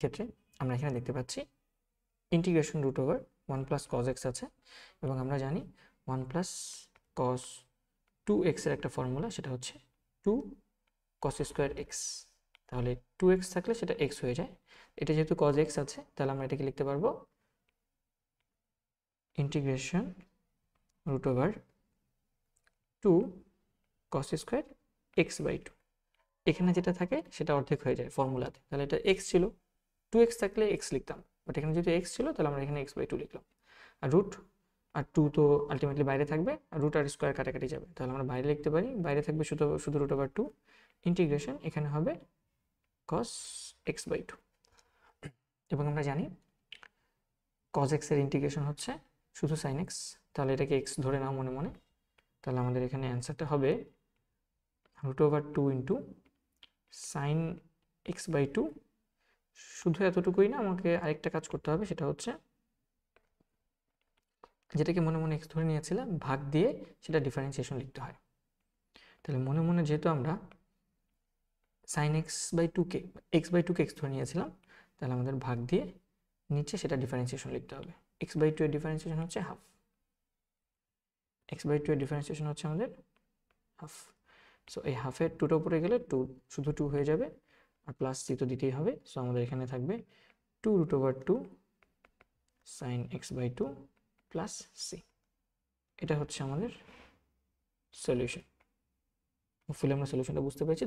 ক্ষেত্রে আমরা এখানে দেখতে পাচ্ছি integration root over 1 plus cos x আছে, এবং আমরা জানি 1 প্লাস কস 2x এর একটা ফর্মুলা, সেটা হচ্ছে 2 কস স্কোয়ার এক্স। তাহলে 2x থাকলে সেটা x হয়ে যায়। এটা যেহেতু কজ এক্স আছে, তাহলে আমরা এটাকে লিখতে পারবো integration root over 2 cos square x by 2। এখানে যেটা থাকে সেটা অর্ধেক হয়ে যায় ফর্মুলাতে, তাহলে এটা x ছিল, 2x থাকলে x লিখতাম, বাট এখানে যেহেতু x ছিল তাহলে আমরা এখানে x বাই 2 লিখলাম। আর রুট আর 2 তো আলটিমেটলি বাইরে থাকবে, আর রুট আর স্কোয়ার কাটাকাটি যাবে, তাহলে আমরা বাইরে লিখতে পারি, বাইরে থাকবে শুধু শুধু রুট ওভার 2, ইন্টিগ্রেশন এখানে হবে cos x বাই 2। এবং আমরা জানি cos x এর ইন্টিগ্রেশন হচ্ছে শুধু sin x, তাহলে এটাকে x ধরে নাও মনে মনে, তাহলে আমাদের এখানে অ্যান্সারটা হবে root over 2 into sine x by 2। শুধু এতটুকুই না, আমাকে আরেকটা কাজ করতে হবে, সেটা হচ্ছে যেটাকে মনে মনে এক্স ধরে নিয়েছিলাম ভাগ দিয়ে সেটা ডিফারেন্সিয়েশন লিখতে হয়। তাহলে মনে মনে যেহেতু আমরা সাইন এক্স বাই 2কে এক্স বাই 2কে এক্স ধরে নিয়েছিলাম, তাহলে আমাদের ভাগ দিয়ে নিচে সেটা ডিফারেন্সিয়েশন লিখতে হবে। এক্স বাই 2 এর ডিফারেন্সিয়েশন হচ্ছে হাফ, এক্স বাই 2 এর ডিফারেন্সিয়েশন হচ্ছে আমাদের হাফ। সো এই হাফের 2টা উপরে গেলে 2 শুধু 2 হয়ে যাবে, আর প্লাস সি তো দিতেই হবে। সো আমাদের এখানে থাকবে 2 root over 2 sine x by 2 plus C. এটা হচ্ছে আমাদের সলিউশন। হোপফুলি আমরা সলিউশনটা বুঝতে পেরেছি।